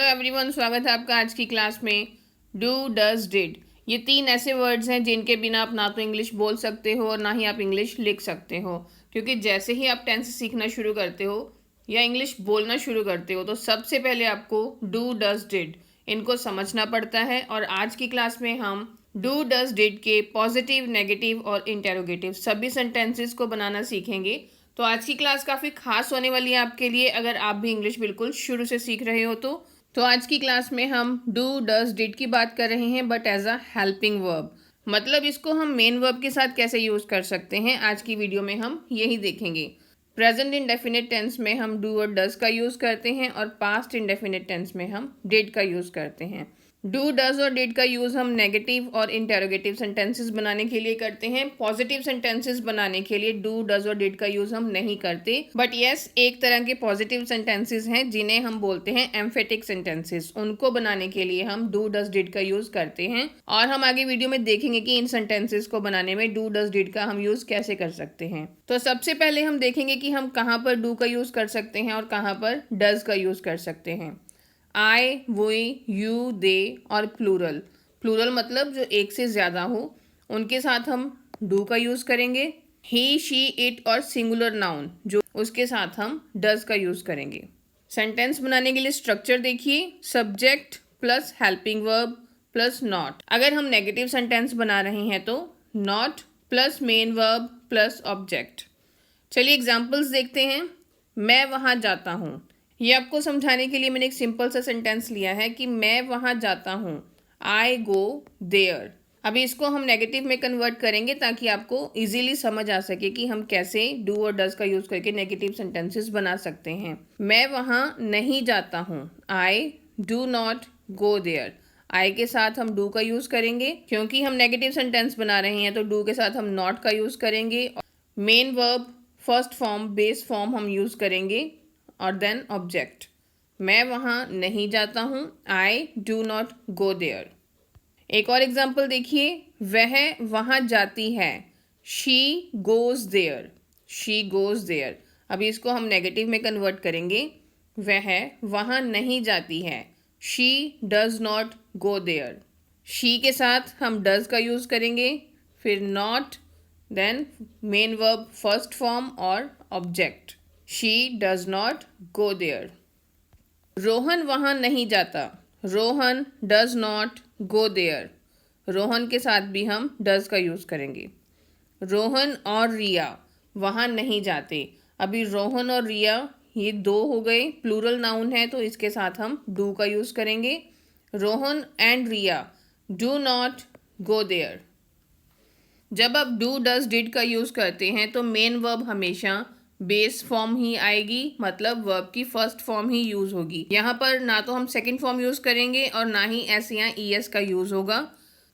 Everyone, स्वागत है आपका आज की क्लास में। डू, डज, डिड, ये तीन ऐसे वर्ड्स हैं जिनके बिना आप ना तो इंग्लिश बोल सकते हो और ना ही आप इंग्लिश लिख सकते हो। क्योंकि जैसे ही आप टेंस सीखना शुरू करते हो या इंग्लिश बोलना शुरू करते हो तो सबसे पहले आपको डू, डज, डिड इनको समझना पड़ता है। और आज की क्लास में हम डू, डज, डिड के पॉजिटिव, नेगेटिव और इंटेरोगेटिव सभी सेंटेंसेस को बनाना सीखेंगे। तो आज की क्लास काफ़ी खास होने वाली है आपके लिए, अगर आप भी इंग्लिश बिल्कुल शुरू से सीख रहे हो तो आज की क्लास में हम डू, डज, डिड की बात कर रहे हैं, but as a helping verb. मतलब इसको हम मेन वर्ब के साथ कैसे यूज़ कर सकते हैं, आज की वीडियो में हम यही देखेंगे। प्रेजेंट इंडेफिनिट टेंस में हम डू और डज का यूज़ करते हैं और पास्ट इंडेफिनिट टेंस में हम डिड का यूज़ करते हैं। डू, डज और डिड का यूज़ हम नेगेटिव और इंटेरोगेटिव सेंटेंसेस बनाने के लिए करते हैं। पॉजिटिव सेंटेंसेस बनाने के लिए डू, डज और डिड का यूज़ हम नहीं करते। बट यस, एक तरह के पॉजिटिव सेंटेंसेस हैं जिन्हें हम बोलते हैं एम्फेटिक सेंटेंसेस। उनको बनाने के लिए हम डू, डज, डिड का यूज़ करते हैं और हम आगे वीडियो में देखेंगे कि इन सेंटेंसेस को बनाने में डू, डज, डिड का हम यूज़ कैसे कर सकते हैं। तो सबसे पहले हम देखेंगे कि हम कहाँ पर डू का यूज़ कर सकते हैं और कहाँ पर डज का यूज़ कर सकते हैं। आई, वी, यू, दे और प्लूरल। प्लूरल मतलब जो एक से ज़्यादा हो, उनके साथ हम डू का यूज़ करेंगे। ही, शी, इट और सिंगुलर नाउन जो उसके साथ हम डज का यूज़ करेंगे। सेंटेंस बनाने के लिए स्ट्रक्चर देखिए, subject plus helping verb plus not. अगर हम नेगेटिव सेंटेंस बना रहे हैं तो not plus main verb plus object. चलिए एग्जाम्पल्स देखते हैं। मैं वहाँ जाता हूँ, ये आपको समझाने के लिए मैंने एक सिंपल सा सेंटेंस लिया है कि मैं वहाँ जाता हूँ। आई गो देयर। अभी इसको हम नेगेटिव में कन्वर्ट करेंगे ताकि आपको इजीली समझ आ सके कि हम कैसे डू और डज का यूज़ करके नेगेटिव सेंटेंसेस बना सकते हैं। मैं वहाँ नहीं जाता हूँ। I do not go there. I के साथ हम डू का यूज़ करेंगे, क्योंकि हम नेगेटिव सेंटेंस बना रहे हैं तो डू के साथ हम नॉट का यूज़ करेंगे। Main verb, first form, base form हम यूज़ करेंगे और देन ऑब्जेक्ट। मैं वहाँ नहीं जाता हूँ। I do not go there. एक और एग्जाम्पल देखिए, वह वहाँ जाती है। She goes there. She goes there. अभी इसको हम नेगेटिव में कन्वर्ट करेंगे। वह वहाँ नहीं जाती है। She does not go there. She के साथ हम डज का यूज़ करेंगे, फिर not, then main verb, first form और object. She does not go there. Rohan वहाँ नहीं जाता। Rohan does not go there. Rohan के साथ भी हम does का यूज़ करेंगे। रोहन और रिया वहाँ नहीं जाते। अभी रोहन और रिया ये दो हो गए, प्लूरल नाउन है तो इसके साथ हम do का यूज़ करेंगे। Rohan and Riya do not go there. जब आप डू, डज, डिड का यूज़ करते हैं तो मेन वर्ब हमेशा बेस फॉर्म ही आएगी, मतलब वर्ब की फर्स्ट फॉर्म ही यूज़ होगी। यहाँ पर ना तो हम सेकंड फॉर्म यूज़ करेंगे और ना ही एस या ई एस का यूज़ होगा।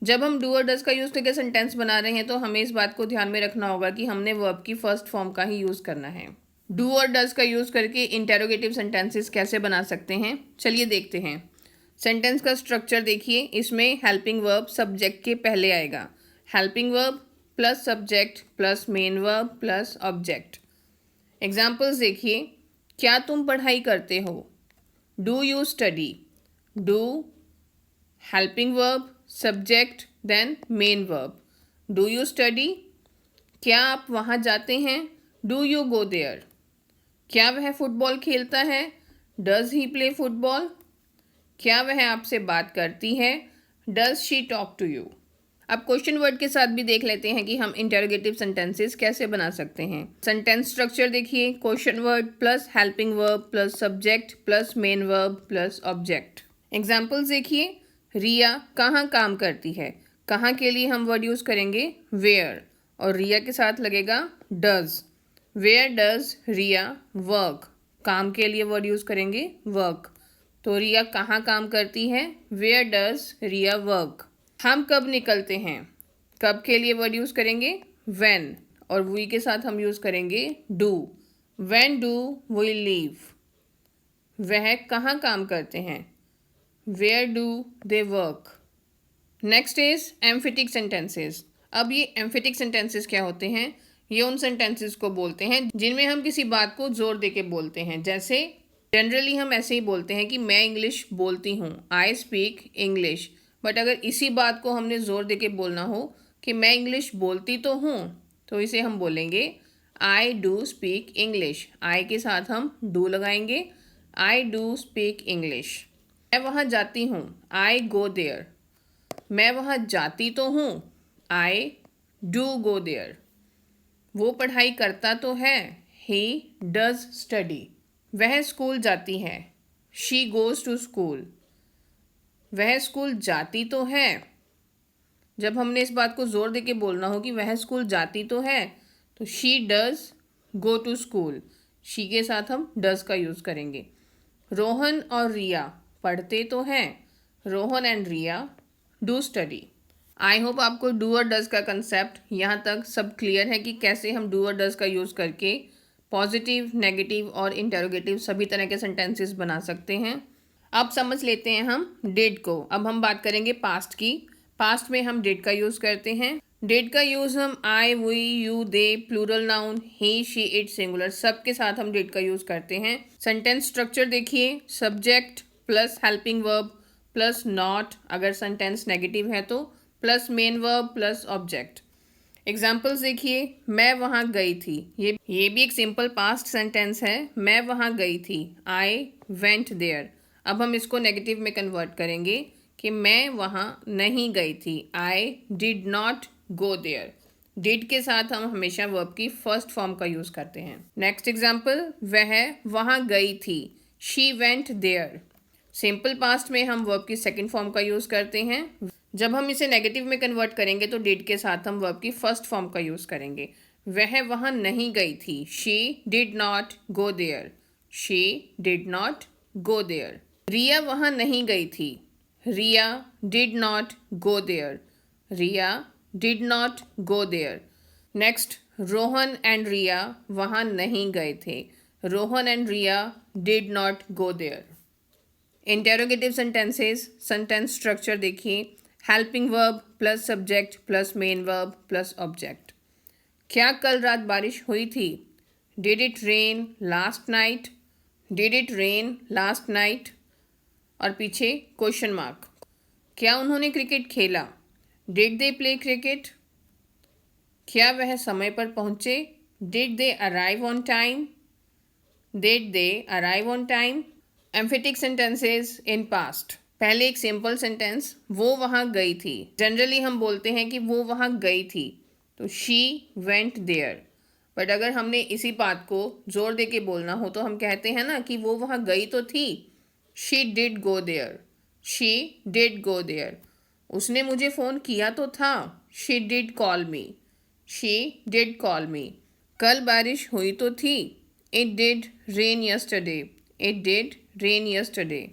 जब हम डू और डज का यूज़ करके सेंटेंस बना रहे हैं तो हमें इस बात को ध्यान में रखना होगा कि हमने वर्ब की फर्स्ट फॉर्म का ही यूज़ करना है। डू और डज का यूज़ करके इंटेरोगेटिव सेंटेंसेस कैसे बना सकते हैं, चलिए देखते हैं। सेंटेंस का स्ट्रक्चर देखिए, इसमें हेल्पिंग वर्ब सब्जेक्ट के पहले आएगा। Helping verb plus subject plus main verb plus object. Examples देखिए, क्या तुम पढ़ाई करते हो। Do you study. Do helping verb subject then main verb. Do you study. क्या आप वहाँ जाते हैं। Do you go there. क्या वह फुटबॉल खेलता है। Does he play football. क्या वह आपसे बात करती है। Does she talk to you. अब क्वेश्चन वर्ड के साथ भी देख लेते हैं कि हम इंटेरोगेटिव सेंटेंसेस कैसे बना सकते हैं। सेंटेंस स्ट्रक्चर देखिए, question word plus helping verb plus subject plus main verb plus object. Examples देखिए, रिया कहाँ काम करती है। कहाँ के लिए हम वर्ड यूज़ करेंगे वेयर और रिया के साथ लगेगा does. Where does Riya work. काम के लिए वर्ड यूज़ करेंगे वर्क। तो रिया कहाँ काम करती है, वेयर डज रिया वर्क। हम कब निकलते हैं। कब के लिए वर्ड यूज़ करेंगे व्हेन और वी के साथ हम यूज़ करेंगे do. When do we leave. वह कहाँ काम करते हैं, where do they work. Next is emphatic sentences. अब ये एम्फेटिक सेंटेंसेस क्या होते हैं, ये उन सेंटेंसेस को बोलते हैं जिनमें हम किसी बात को जोर दे के बोलते हैं। जैसे जनरली हम ऐसे ही बोलते हैं कि मैं इंग्लिश बोलती हूँ, आई स्पीक इंग्लिश। बट अगर इसी बात को हमने ज़ोर दे के बोलना हो कि मैं इंग्लिश बोलती तो हूँ, तो इसे हम बोलेंगे आई डू स्पीक इंग्लिश। आई के साथ हम डू लगाएंगे, आई डू स्पीक इंग्लिश। मैं वहाँ जाती हूँ, आई गो देयर। मैं वहाँ जाती तो हूँ, आई डू गो देयर। वो पढ़ाई करता तो है, ही डज स्टडी। वह स्कूल जाती है, शी गोज़ टू स्कूल। वह स्कूल जाती तो है। जब हमने इस बात को ज़ोर दे के बोलना हो कि वह स्कूल जाती तो है, तो she does go to school. She के साथ हम डज का यूज़ करेंगे। रोहन और रिया पढ़ते तो हैं, Rohan and Riya do study. I hope आपको डू और डज का कंसेप्ट यहाँ तक सब क्लियर है कि कैसे हम डू और डज का यूज़ करके पॉजिटिव, नेगेटिव और इंटेरोगेटिव सभी तरह के सेंटेंसेस बना सकते हैं। अब समझ लेते हैं हम डिड को। अब हम बात करेंगे पास्ट की। पास्ट में हम डिड का यूज़ करते हैं। डिड का यूज़ हम I, we, you, they, plural noun, he, she, it, singular सब के साथ हम डिड का यूज़ करते हैं। सेंटेंस स्ट्रक्चर देखिए, subject plus helping verb plus not, अगर सेंटेंस नेगेटिव है तो plus main verb plus object. Examples देखिए, मैं वहाँ गई थी, ये भी एक सिंपल पास्ट सेंटेंस है। मैं वहाँ गई थी, आई वेंट देयर। अब हम इसको नेगेटिव में कन्वर्ट करेंगे कि मैं वहाँ नहीं गई थी, I did not go there. Did के साथ हम हमेशा वर्ब की फर्स्ट फॉर्म का यूज़ करते हैं। नेक्स्ट एग्जाम्पल, वह वहाँ गई थी, she went there. Simple past में हम वर्ब की सेकंड फॉर्म का यूज़ करते हैं। जब हम इसे नेगेटिव में कन्वर्ट करेंगे तो डिड के साथ हम वर्ब की फर्स्ट फॉर्म का यूज़ करेंगे। वह वहाँ नहीं गई थी, she did not go there, she did not go there. Riya वहाँ नहीं गई थी, Riya did not go there, Riya did not go there. Next, Rohan and Riya वहाँ नहीं गए थे, Rohan and Riya did not go there. Interrogative sentences, sentence structure देखिए, helping verb plus subject plus main verb plus object. क्या कल रात बारिश हुई थी? Did it rain last night, did it rain last night. और पीछे क्वेश्चन मार्क। क्या उन्होंने क्रिकेट खेला? Did they play cricket. क्या वह समय पर पहुँचे? Did they arrive on time, did they arrive on time. Emphatic sentences in past. पहले एक सिंपल सेंटेंस, वो वहाँ गई थी। जनरली हम बोलते हैं कि वो वहाँ गई थी, तो शी वेंट देयर। बट अगर हमने इसी बात को जोर दे के बोलना हो तो हम कहते हैं ना कि वो वहाँ गई तो थी, she did go there, she did go there. उसने मुझे फ़ोन किया तो था, she did call me, she did call me. कल बारिश हुई तो थी, it did rain yesterday, it did rain yesterday.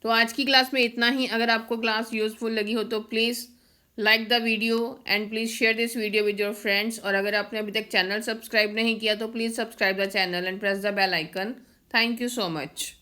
तो आज की क्लास में इतना ही। अगर आपको क्लास यूज़फुल लगी हो तो please like the video and please share this video with your friends. और अगर आपने अभी तक चैनल सब्सक्राइब नहीं किया तो please subscribe the channel and press the bell icon. Thank you so much.